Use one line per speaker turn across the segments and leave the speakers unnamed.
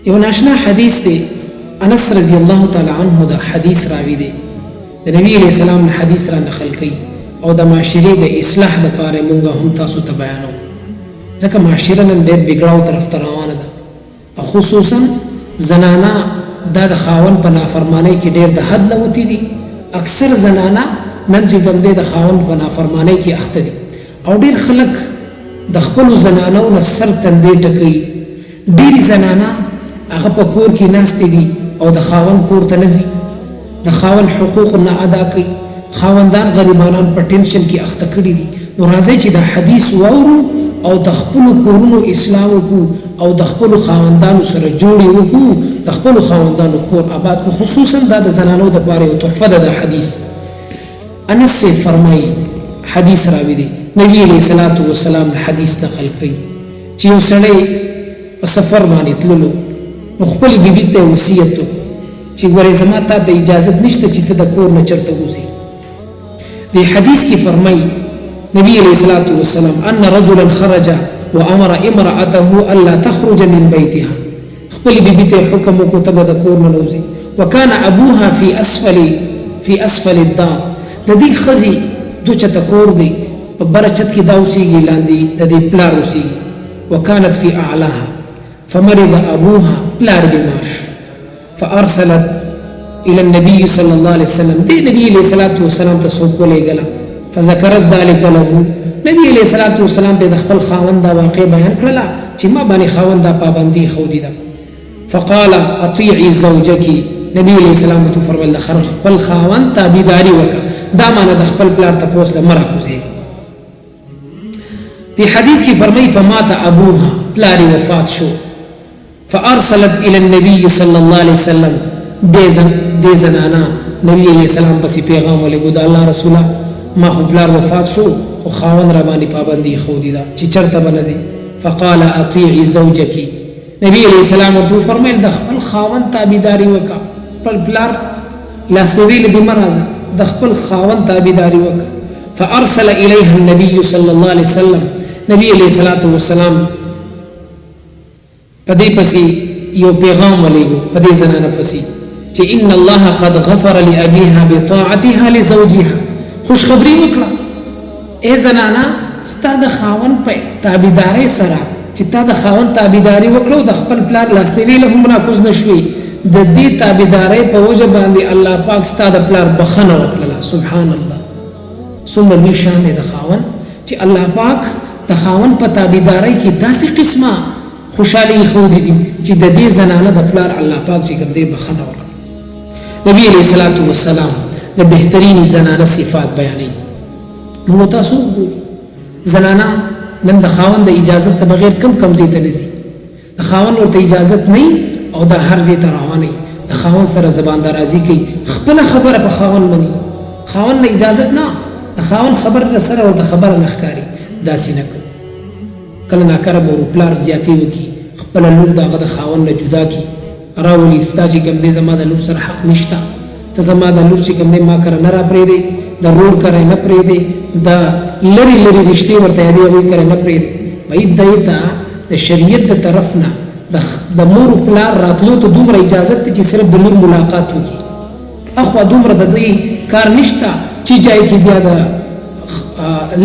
یو ناشنا حدیث دی، انس رضی الله تعالی عنه دا حدیث راوی دی، د نبی علیہ السلام نه حدیث را نقل کړي او د معاشرې د اصلاح لپاره مونږ هم تاسو ته بیانو، ځکه معاشره نن ډېر بګړاو طرف ته روانه ده او خصوصا زنانه دا د خاوند په نافرمانی کې ډېر د حد نه وتی دي. اکثر زنانه نن چې کوم دی د خاوند په نافرمانی کې اخته دي او ډېر خلک د خپل زنانو نه سر تندې ټکوي. ډېری زنانه هغه په کور کې ناستې دي او د خاوند کور ته نه ځي، د خاوند حقوق نه ادا کوي، خاوندان غریبانان په ټینشن کې اخته کړي دي. نو راځي چې دا حدیث واورو او د خپل کورونو اصلاح وکړو او د خپل خاوندانو سره جوړي وکړو، د خپل خاوندانو کور آباد کو. خصوصا دا د زنانو د لپاره یو تحفه ده. د حدیث انس سے فرمایي، حدیث راوي دي، نبی علیہ الصلوۃ والسلام حدیث نقل کړي چې یو سړی په سفر باندې تللو نو خپل بیبي ته وصیت وکړ چې ګورې زما ته د اجازه نشته چې ته د کور نه چرته وځې. د حدیث کې فرمایي نبی علیہ الصلوۃ والسلام ان رجلا خرج وامر امراته الا تخرج من بيتها، خپل بیبي ته حکم وکړ ته د کور نه وځې. وكان ابوها في اسفل الدار، د دې خزي دو چته کور دی په برچت کې دا اوسېږي، لاندې د دې پلار اوسېږي. وكانت في اعلاها فمرض ابوها، پلار بیمار شو. فارسلت الى النبي صلى الله عليه وسلم، دې نبی علیہ الصلوۃ والسلام ته څوک ولېږله. فذكرت ذلك له، نبی علیہ الصلوۃ والسلام ته د خپل خاوند دا واقع بیان کړله چې ما باندې خاوند دا پابندي خودي ده. فقال اطيعي زوجك، نبی علیہ السلام ته فرمایله خپل خاوند تابعداري وکړه، دا معنی د خپل پلار ته پوس لمر کوزي. دی حدیث کی فرمائی فمات ابوها، پلاری وفات شو. فارسلت الى النبي صلی اللہ علیہ وسلم، دے زنانا نبی علیہ السلام پسی پیغام ولګو د الله رسوله ما خو پلار وفات شو او خاوند را باندې پابندي خودي دا چې چرته بنځي. فقال اطيعي زوجك، نبی علیہ السلام ته فرمایل د خپل خاوند تابعداري وکړه، خپل پلار لاسنیوي لدی مرزه د خپل خاوند تابعداري وکړه. فارسل اليها النبي صلى الله عليه وسلم، نبی علیہ الصلوۃ والسلام پدې پسې یو پیغام ولېږو پدې زنانه پسې چې ان الله قد غفر لابيها بطاعتها لزوجها، خوشخبری وکړه اے زنانه ستا د خاوند په تابعداري سره چې تا د خاوند تابعداري وکړو د خپل پلار لاسنیوي له هم ناکوز نشوي، د دې تابعداري په وجه باندې الله پاک ستا د پلار بخنه وکړه. سبحان الله، څومره لوی شان دی د خاوند چې الله پاک د خاوند په تابعداري کې داسې قسمه خوشحالي خودي دي چې د دې زنانه د پلار الله پاک چې کوم دی بخنه وکړه. نبی علیہ الصلوۃ والسلام د بهترین زنانه صفات بیانې. نو تاسو زنانه نن د خاوند د اجازه ته بغیر کم ځای ته نزي، د خاوند ورته اجازه نه او د هر ځای ته رواني، د خاوند سره زبان درازي کوي، خپل خبره په خاوند مني، خاوند نه اجازه نه، د خاوند خبر سره ورته خبره نه ښکاري، داسې نه کوي. کله ناکاره مور پلار زیاتې وکړي، خپل لور دغه د خاوند نه جدا کړي، راولي ستا چې کوم دی زما د لور سره حق نشته، ته زما د لور چې کوم دی ما کره نه را پرېږدې، د رور کره نه پرېږدې، د لرې لرې رشتې ورته یادې هغوی کره نه پرېږدې. باید دی ته د شریعت د طرف نه د مور پلار راتلو ته دومره اجازت دی چې صرف د لور ملاقات وکړي، اخوا دومره د دې کار نشته چې جای کې بیا د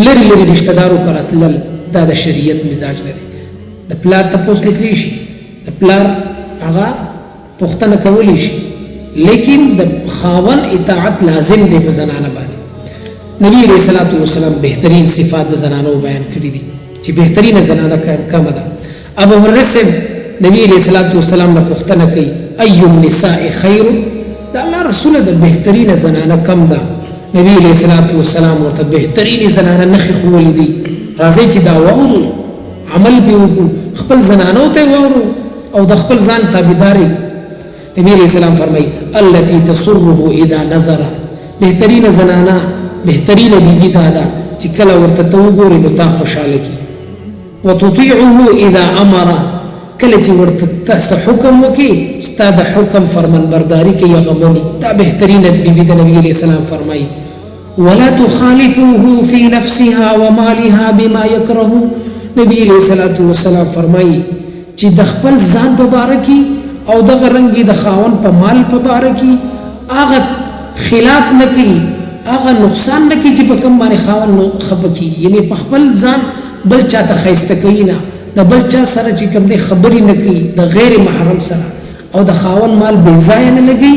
لرې لرې رشته دارو کره تلل، دا د شریعت مزاج لري. د پلار تپوس لیکلی شي، د پلار هغه پوښتنه کولی شي، لیکن د خاوند اطاعت لازم دی په زنانه باندې. نبی علیہ الصلوۃ والسلام بهترین صفات د زنانو بیان کړي دي چې بهترینه زنانه کومه ده. ابو هريره نبی علیہ الصلوۃ والسلام نه پوښتنه کوي ای النساء خیر، دا الله رسول د بهترینه زنانه کم ده. نبی علیہ الصلوۃ والسلام ورته بهترینه زنانه نخي خولې دي، راځي چې دا وورو عمل به وکړو، خپل زنانو ته وورو او د خپل ځان تابعداري. نبی علیہ السلام فرمایي التي تسره اذا نظر، بهترینه زنانه بهترینه بیبي دا ده چې کله ورته ته وګورې نو تا خوشحاله کړي. وتطيعه اذا امر، کله چې ورته تاسو حکم وکړي ستا د حکم فرمانبرداري کوي هغه مني، دا بهترینه بیبي د نبی علیہ السلام فرمایي. ولا تخالفه في نفسها ومالها بما يكره، نبی علیہ الصلوۃ والسلام فرمایي چې د خپل ځان په باره کې او دغه رنګي د خاون په مال په باره کې هغه خلاف نه کوي، هغه نقصان نه کوي چې په کوم باندې خاون خپه کی، یعنی په خپل ځان بل چاته خیسته کوي نه، د بل چا سره چې کوم دی خبرې نه کوي د غیر محرم سره، او د خاون مال بې ځایه نه لګي.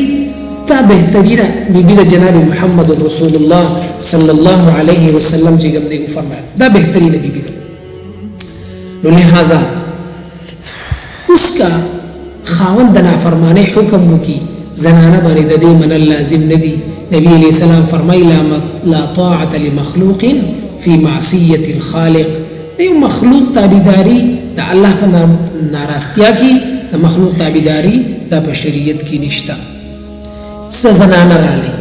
دا بهترینه بیبي د جناب محمد رسول الله صلی الله علیه وسلم چې کوم دی فرمایي دا بهترینه بیبي ده. نو لہذا اوس کا خاوند د نافرمانی حکم وکي زنانه باندې د دې من لازم ندي. نبی علیہ السلام فرمایي لا طاعه لمخلوق فی معصیه الخالق. یو مخلوق تابعداري د الله په ناراستیا کې د مخلوق تابعداري د بشریت کې نشته. زنانه رااله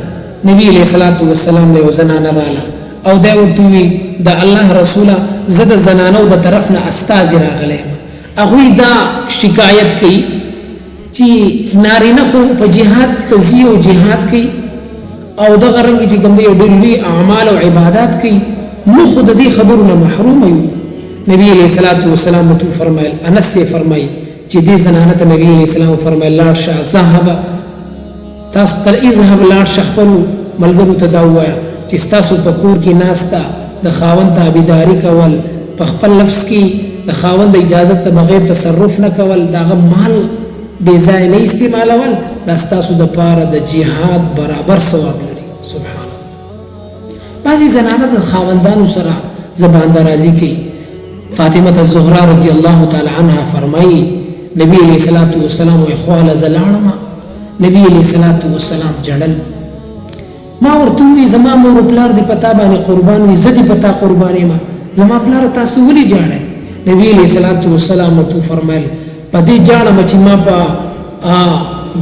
نبی علیہ الصلوۃ والسلام له زنانه رااله او دا ورته وی د الله رسوله زده زنانو د طرف نه استاذ راغله، هغه دا شکایت کوي چې نارینه خو په جهاد تزیو جهاد کوي او دغه رنګ چې کوم دی ډېر لوی اعمال او عبادت کوي، نو خو د دې خبرونه محروم یو. نبی علیہ الصلوۃ والسلام تو فرمایل، انس سے فرمای چې دې زنانه ته نبی علیہ السلام فرمایل لا شاء ذهب تاسو تل اذهب لا شخپلو ملګرو ته دا وایا چې تاسو په کور کې ناستا د خاوند تابعداري کول، په خپل لفظ کې د خاوند اجازه ته بغیر تصرف نه کول، داغه مال بې ځای نه استعمالول، دا تاسو د پاره د جهاد برابر ثواب لري. سبحان الله. بعضی زنانه د خاوندانو سره زبان درازي کوي. فاطمه الزهرا رضی الله تعالی عنها فرمایي نبی علیہ الصلوۃ والسلام وی خواله زلانما نبی علیہ الصلوۃ والسلام جړل، ما ورته وی زما مور پلار دی پتا باندې قربان وي، زدي پتا قرباني ما زما پلار تاسو ولي جاړه. نبی علیہ الصلوۃ والسلام تو فرمایل پدې جاړه چې ما په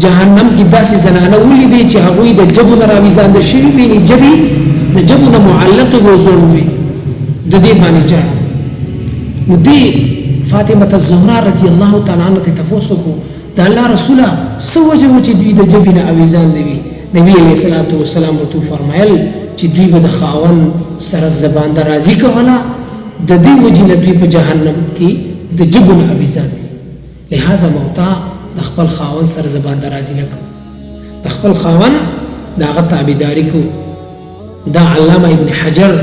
جهنم کې داسې زنانه ولې دي چې هغه د جبو نه راويزان د شي ویني جبي د جبو نه معلق وزون وي د دې باندې جاړه. نو دی فاطمه الزهرا رضی الله تعالی عنها ته تفوسو کو د الله رسوله سوجه چې دوی د جبې نه اویزان دی. نبی علیہ الصلوۃ والسلام تو فرمایل چې دوی به د خاون سره زبان درازي کوله، د دې وجې نه دوی په جهنم کې د جبو نه اویزان دي. لہذا موتا د خپل خاون سره زبان درازي نه کو، د خپل خاون داغه تابعداري کو. دا علامه ابن حجر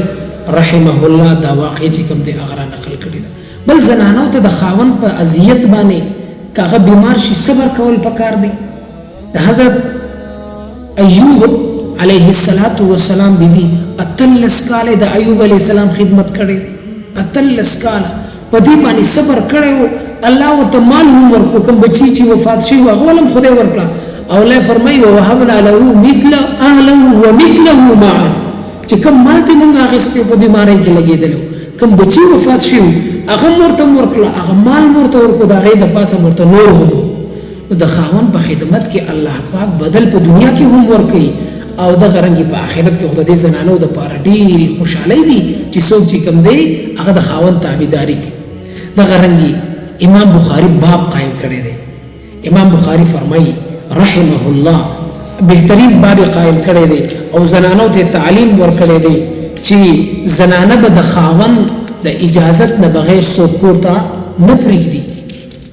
رحمه الله دا واقع چې کوم دی هغه نقل کړی ده. بل زنانو ته د خاون په اذیت باندې کاغه بیمار شي صبر کول پکار دی. د حضرت ایوب علیه السلام بیبي اتلس کال د ایوب علیه السلام خدمت کړي، اتلس کال په دې باندې صبر کړو. الله ورته مال هم ورکو، کوم بچی چې وفات شي هغه ولم خدای ورکړه، او الله فرمایي وهبنا له مثل اهله ومثله معه، چې کوم مال ته موږ اخیستو په بیماری کې لګیدلو، کوم بچی وفات شي هغه ورته ورکړه، هغه مال ورته ورکو، دا غي د پاسه ورته نور هم. د خاوند په خدمت کې الله پاک بدل په دنیا کې هم ورکړي او د غرنګي په آخرت کې خدای زنانو د پاره ډېری خوشالۍ دي چې څوک چې کوم دی هغه د خاوند تابعداري کوي. د غرنګي امام بخاری باب قائم کړی دی. امام بخاری فرمایي رحمه الله بهترین باب قائم کړی دی او زنانو ته تعلیم ورکړی دی چې زنانه به د خاوند د اجازت نه بغیر څوک کور ته نه پرېږدي،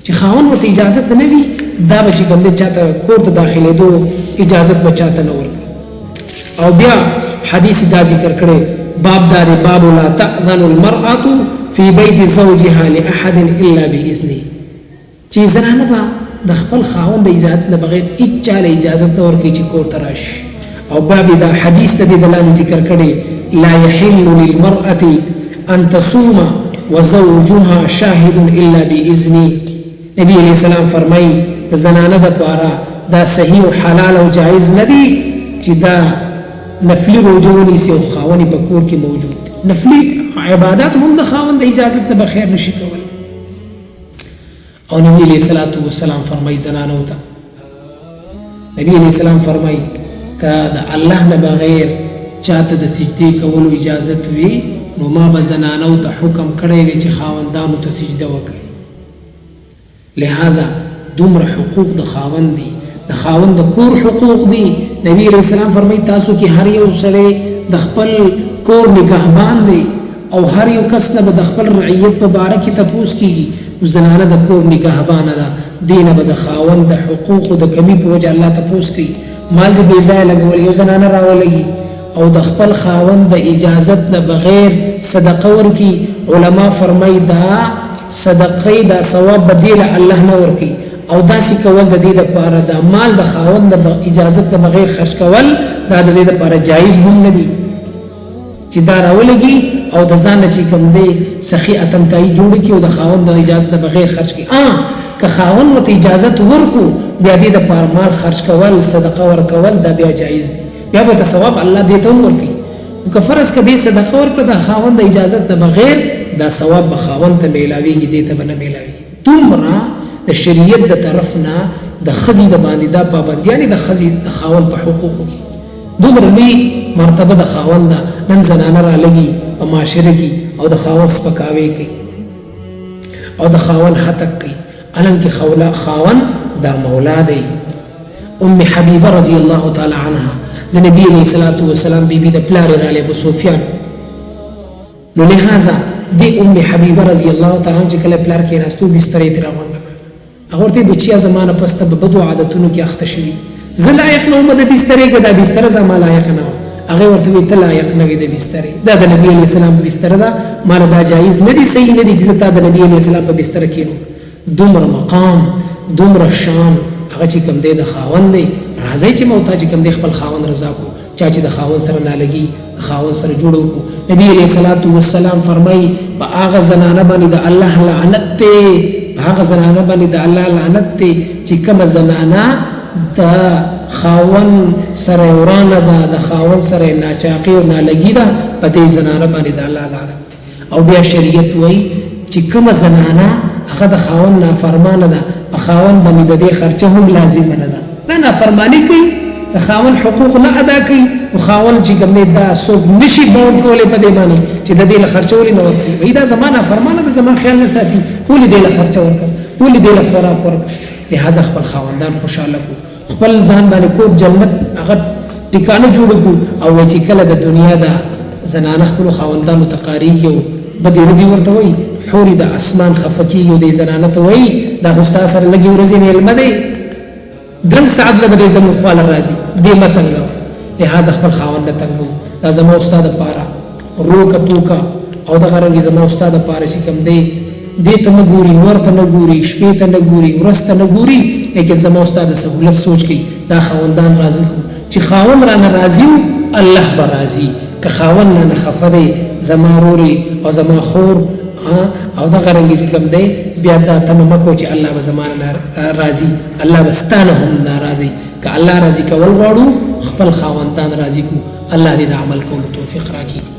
چې خاوند ورته اجازت نه وي دا به چې کوم دی چاته کور ته داخلېدو اجازت به چاته نه ورکړي. او بیا حدیث دا ذکر کړی باب دار باب لا تأذن المرأة في بيت زوجها لأحد إلا بإذنه، چې زنانه به د خپل خاوند د اجازت نه بغیر هیڅ چاله اجازت نه ورکړي چې کور ته راشي. او باب دا حدیث د دې دلالت ذکر کړی لا يحل للمرأة ان تصوم وزوجها شاهد الا باذنه. نبی علیہ السلام فرمایي زنانه د پاره دا صحیح او حلال او جائز ندي چې دا نفلی روزونی سي او خاوني په کور کې موجود. نفلی عبادت هم د خاوند د اجازه نه بخیر نشي کول. او نبی علیہ الصلوۃ والسلام فرمایي زنانه ته، نبی علیہ السلام فرمایي که د الله نه بغیر چاته د سجدي کولو اجازه وي نو ما به زنانو ته حکم کړی وي چې خاوندانو ته سجده وکړي. لہذا دومره حقوق د خاوند دي، د خاوند د کور حقوق دي. نبی علیہ السلام فرمایي تاسو کې هر یو سړی د خپل کور نگهبان دی او هر یو کس نه د خپل رعیت په باره کې تپوس کیږي. زنانه د کور نگهبان ده، دینه به د خاوند د حقوقو د کمی په وجه الله تپوس کوي مال دې بې ځایه لګول یو زنانه راولګي او د خپل خاوند د اجازت نه بغیر صدقه ورکي علما فرمای دا صدقه دا ثواب بدیل الله نه ورکي او داسې کول د دې لپاره د مال د خاوند د اجازت نه بغیر خرج کول دا د دې لپاره جایز هم نه دي چې دا راولګي او د ځان چې کوم دی سخی اتمتای جوړ کی او د خاوند د اجازت نه بغیر خرج کی که خاوند ته اجازت ورکو بیا دې د لپاره مال خرج کول صدقه ورکول دا بیا جایز دي بیا به ثواب الله دې ته ورکي او که فرض کدي صدقه ورکړه د خاوند د اجازت نه بغیر دا ثواب به خاوند ته میلاويږي دې ته نه میلاوي دومره د شریعت د طرفنا د خزي د باندې دا پابندیان د خزي د خاوند په حقوقو کې دومره لوی مرتبه د خاوند نن زنانه را لګي په معاشره کې او د خاوند سپکاوي کوي او د خاوند هتک کوي الان کې خاوند دا مولا دی ام حبیبه رضی الله تعالی عنها د نبی علیہ الصلوۃ والسلام بیبي د پلار را له ابو سفیان نو لہذا د ام حبیبه رضی الله تعالی عنها چې کله پلار کې راستو بسترې تر روان هغه ورته بچیا زمانه پسته به بدو عادتونو کې اخته شوی زه لایق نه وم د بسترې کې دا بستر زما لایق نه و هغه ورته وی ته لایق نه وي د بسترې دا د نبی علیہ السلام بستر دا مال دا جایز نه دي صحیح نه دي چې ته د نبی علیہ السلام په بستر کې نو دومره مقام دومره شان هغه چې کوم دی د خاوند دی راځي چې موتا چې کوم دی خپل خاوند رضا کو چا چې د خاوند سره نه لګي خاوند سره جوړو کو نبی علیہ الصلوۃ والسلام فرمایي په هغه زنانه باندې د الله لعنت ته هغه زنانه باندې د الله لعنت ته چې کوم زنانه د خاوند سره ورانه ده د خاوند سره ناچاقي او نالګي ده په دې زنانه باندې د الله لعنت او بیا شریعت وایي چې کوم زنانه هغه د خاوند نافرمانه ده په خاوند باندې د دې خرچه هم لازم نه ده دا نافرمانی کوي د خاوند حقوق نه ادا کوي او خاوند چې کوم دا څوک نشي باور کولای په دې باندې چې د دې له خرچولې نه ورکړي دا زمانہ فرمانه د زمان خیال نه ساتي ټول دې له خرچه ورکړي ټول دې له خوراک ورکړي لہذا خپل خاوندان خوشاله کو خپل ځان باندې کو جنت هغه ټکانه جوړ کو او چې کله د دنیا دا زنانه خپل خاوندانو تقاری یو بدی ردی ورته وي حوري د اسمان خفکی یو د زنانه ته وي دا غستا سره لګي ورځې علم دی درن سعد له بده زمو خپل راضي دې متنګو لہذا خپل خاوند نه تنګو دا زمو استاد پاره روکا توکا او د غرنګي زمو استاد پاره چې کوم دی دې ته نه ګوري نور ته نه ګوري شپې ته نه ګوري ورسته نه ګوري لیکن زمو استاد سہولت سوچ کی دا خاوندان راضي چې خاوند را ناراضي الله به راضي که خاوند نه خفدي زما روري او زما خور او دا غرنګي چې کوم دی بیا دا تمام کو چې الله به زمانه راضي الله بستانه هم ناراضي که الله راضي کول غواړو خپل خاوندان راضي کو الله دې د عمل کولو توفیق راکړي